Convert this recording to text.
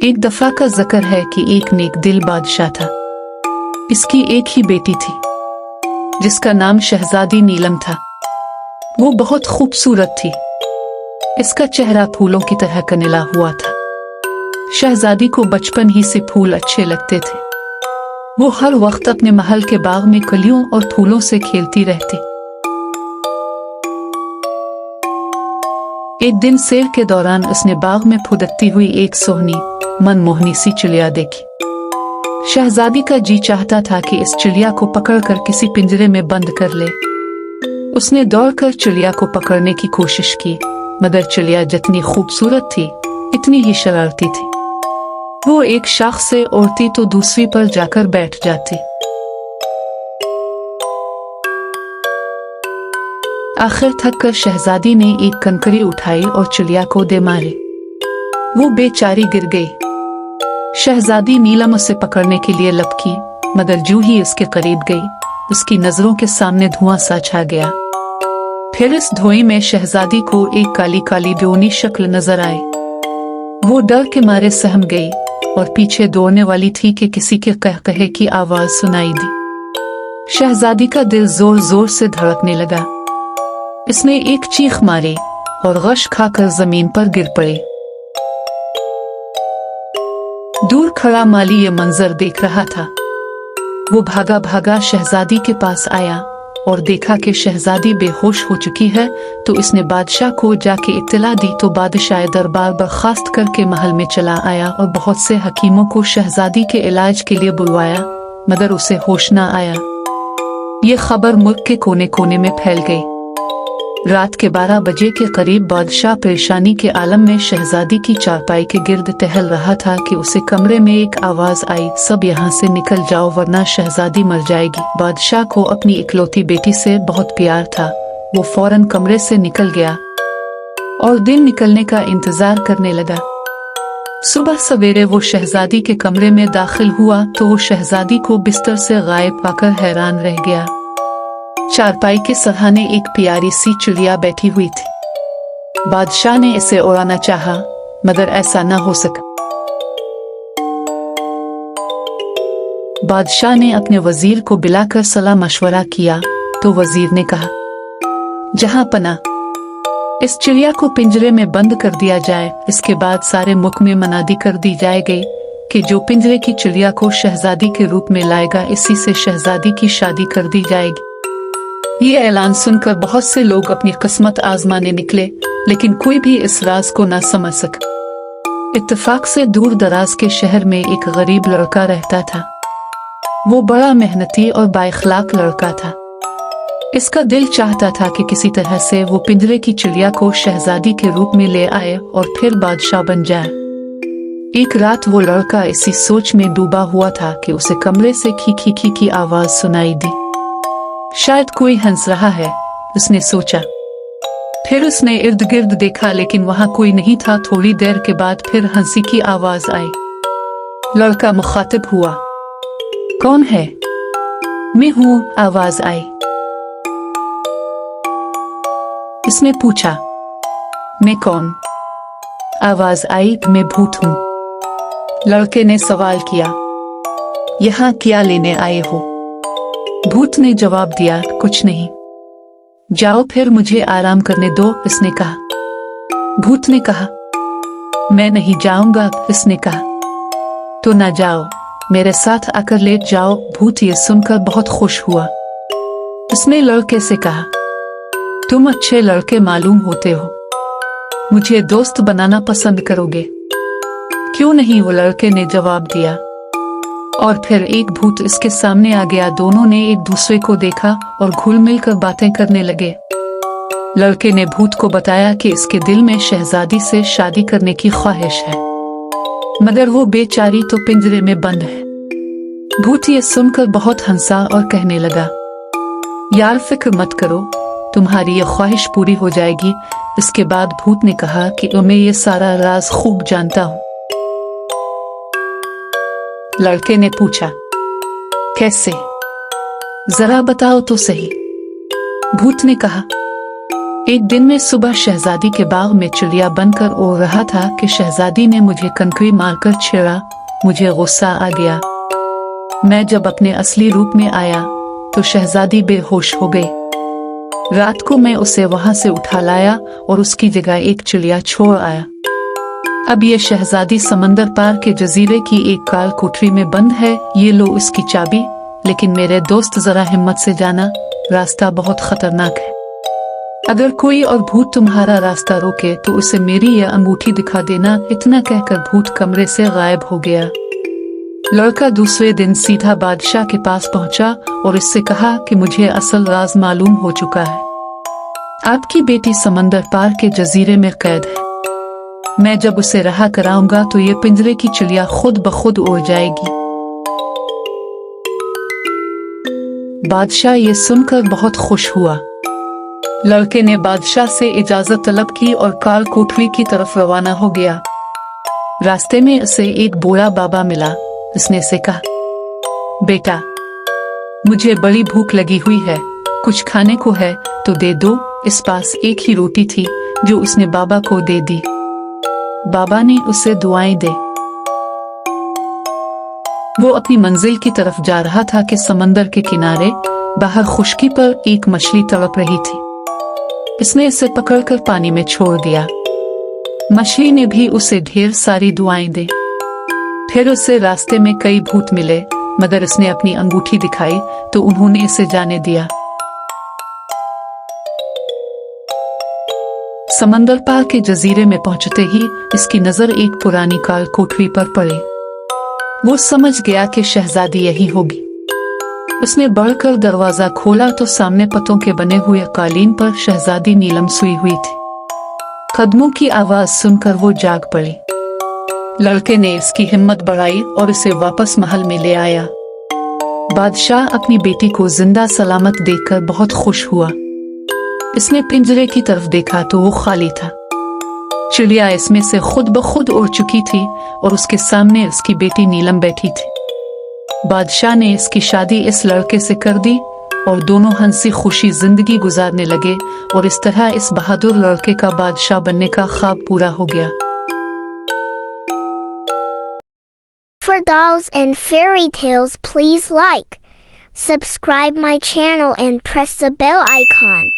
एक दफा का जिक्र है कि एक नेक दिल बादशाह था। इसकी एक ही बेटी थी जिसका नाम शहजादी नीलम था। वो बहुत खूबसूरत थी। इसका चेहरा फूलों की तरह कनिला हुआ था। शहजादी को बचपन ही से फूल अच्छे लगते थे। वो हर वक्त अपने महल के बाग में कलियों और फूलों से खेलती रहती। एक दिन सैर के दौरान उसने बाग में फुदकती हुई एक सोहनी मनमोहनी सी चिड़िया देखी। शहजादी का जी चाहता था कि इस चिड़िया को पकड़कर किसी पिंजरे में बंद कर ले। उसने दौड़कर चिड़िया को पकड़ने की कोशिश की, मगर चिड़िया जितनी खूबसूरत थी इतनी ही शरारती थी। वो एक शाख से उड़ती तो दूसरी पर जाकर बैठ जाती। आखिर थककर शहजादी ने एक कंकड़ी उठाई और चिड़िया को दे मारी। वो बेचारी गिर गई। शहजादी नीलम उसे पकड़ने के लिए लपकी, मगर जूं ही उसके करीब गई उसकी नजरों के सामने धुआं सा छा गया। फिर इस धुएं में शहजादी को एक काली काली बेऊनी शक्ल नजर आई। वो डर के मारे सहम गई और पीछे दौड़ने वाली थी कि किसी के कहकहे की आवाज सुनाई दी। शहजादी का दिल जोर जोर से धड़कने लगा। इसने एक चीख मारी और गश खाकर जमीन पर गिर पड़ी। दूर खड़ा माली ये मंजर देख रहा था। वो भागा भागा शहजादी के पास आया और देखा कि शहजादी बेहोश हो चुकी है, तो इसने बादशाह को जाके इत्तला दी। तो बादशाह दरबार बर्खास्त करके महल में चला आया और बहुत से हकीमों को शहजादी के इलाज के लिए बुलवाया, मगर उसे होश न आया। ये खबर मुल्क के कोने कोने में फैल गई। रात के 12 बजे के करीब बादशाह परेशानी के आलम में शहजादी की चारपाई के गिर्द टहल रहा था कि उसे कमरे में एक आवाज आई, सब यहाँ से निकल जाओ वरना शहजादी मर जाएगी। बादशाह को अपनी इकलौती बेटी से बहुत प्यार था। वो फौरन कमरे से निकल गया और दिन निकलने का इंतजार करने लगा। सुबह सवेरे वो शहजादी के कमरे में दाखिल हुआ तो वो शहजादी को बिस्तर से गायब पाकर हैरान रह गया। चारपाई के सहाने एक प्यारी सी चिड़िया बैठी हुई थी। बादशाह ने इसे उड़ाना चाहा, मगर ऐसा न हो सका। बादशाह ने अपने वजीर को बुलाकर सलाह मशवरा किया तो वजीर ने कहा, जहां पना इस चिड़िया को पिंजरे में बंद कर दिया जाए। इसके बाद सारे मुल्क में मनादी कर दी जाएगी कि जो पिंजरे की चिड़िया को शहजादी के रूप में लाएगा इसी से शहजादी की शादी कर दी जाएगी। ये ऐलान सुनकर बहुत से लोग अपनी किस्मत आजमाने निकले, लेकिन कोई भी इस राज को न समझ सका। इत्तेफाक से दूर दराज के शहर में एक गरीब लड़का रहता था। वो बड़ा मेहनती और बाइखलाक लड़का था। इसका दिल चाहता था कि किसी तरह से वो पिंजरे की चिड़िया को शहजादी के रूप में ले आए और फिर बादशाह बन जाए। एक रात वो लड़का इसी सोच में डूबा हुआ था कि उसे कमरे से खी खी खी की आवाज सुनाई दी। शायद कोई हंस रहा है, उसने सोचा। फिर उसने इर्द गिर्द देखा, लेकिन वहां कोई नहीं था। थोड़ी देर के बाद फिर हंसी की आवाज आई। लड़का मुखातिब हुआ, कौन है? मैं हूं, आवाज आई। इसने पूछा, मैं कौन? आवाज आई, मैं भूत हूं। लड़के ने सवाल किया, यहां क्या लेने आए हो? भूत ने जवाब दिया, कुछ नहीं। जाओ फिर मुझे आराम करने दो, इसने कहा। भूत ने कहा, मैं नहीं जाऊंगा, इसने कहा। तो ना जाओ, मेरे साथ आकर लेट जाओ। भूत ये सुनकर बहुत खुश हुआ। उसने लड़के से कहा, तुम अच्छे लड़के मालूम होते हो, मुझे दोस्त बनाना पसंद करोगे? क्यों नहीं, वो लड़के ने जवाब दिया। और फिर एक भूत इसके सामने आ गया। दोनों ने एक दूसरे को देखा और घुल मिल कर बातें करने लगे। लड़के ने भूत को बताया कि इसके दिल में शहजादी से शादी करने की ख्वाहिश है, मगर वो बेचारी तो पिंजरे में बंद है। भूत ये सुनकर बहुत हंसा और कहने लगा, यार फिक्र मत करो, तुम्हारी ये ख्वाहिश पूरी हो जाएगी। इसके बाद भूत ने कहा कि मैं ये सारा राज खूब जानता हूँ। लड़के ने पूछा, कैसे? जरा बताओ तो सही। भूत ने कहा, एक दिन में सुबह शहजादी के बाग में चिड़िया बनकर उड़ रहा था कि शहजादी ने मुझे कनकरी मारकर छेड़ा। मुझे गुस्सा आ गया। मैं जब अपने असली रूप में आया तो शहजादी बेहोश हो गई। रात को मैं उसे वहां से उठा लाया और उसकी जगह एक चिड़िया छोड़ आया। अब ये शहजादी समंदर पार के जजीरे की एक काल कोठरी में बंद है। ये लो इसकी चाबी। लेकिन मेरे दोस्त जरा हिम्मत से जाना, रास्ता बहुत खतरनाक है। अगर कोई और भूत तुम्हारा रास्ता रोके तो उसे मेरी यह अंगूठी दिखा देना। इतना कहकर भूत कमरे से गायब हो गया। लड़का दूसरे दिन सीधा बादशाह के पास पहुंचा और इससे कहा कि मुझे असल राज मालूम हो चुका है। आपकी बेटी समंदर पार के जजीरे में कैद है। मैं जब उसे रहा कराऊंगा तो ये पिंजरे की चिड़िया खुद ब खुद उड़ जाएगी। बादशाह ये सुनकर बहुत खुश हुआ। लड़के ने बादशाह से इजाजत तलब की और काल कोठरी की तरफ रवाना हो गया। रास्ते में उसे एक बूढ़ा बाबा मिला। उसने से कहा, बेटा, मुझे बड़ी भूख लगी हुई है, कुछ खाने को है तो दे दो। इस पास एक ही रोटी थी जो उसने बाबा को दे दी। बाबा ने उसे दुआएं दे। वो अपनी मंजिल की तरफ जा रहा था कि समंदर के किनारे बाहर खुश्की पर एक मछली तड़प रही थी। इसने इसे पकड़कर पानी में छोड़ दिया। मछली ने भी उसे ढेर सारी दुआएं दी। फिर उसे रास्ते में कई भूत मिले, मगर उसने अपनी अंगूठी दिखाई तो उन्होंने इसे जाने दिया। समंदर पार के जजीरे में पहुंचते ही इसकी नजर एक पुरानी काल कोठरी पर पड़ी। वो समझ गया कि शहजादी यही होगी। उसने बढ़कर दरवाजा खोला तो सामने पत्तों के बने हुए कालीन पर शहजादी नीलम सोई हुई थी। कदमों की आवाज सुनकर वो जाग पड़ी। लड़के ने इसकी हिम्मत बढ़ाई और इसे वापस महल में ले आया। बादशाह अपनी बेटी को जिंदा सलामत देखकर बहुत खुश हुआ। इसने पिंजरे की तरफ देखा तो वो खाली था। चिड़िया इसमें से खुद ब खुद उड़ चुकी थी और उसके सामने उसकी बेटी नीलम बैठी थी। बादशाह ने इसकी शादी इस लड़के से कर दी और दोनों हंसी खुशी जिंदगी गुजारने लगे और इस तरह इस बहादुर लड़के का बादशाह बनने का ख्वाब पूरा हो गया। For dolls and fairy tales, please like, subscribe my channel and press the bell icon.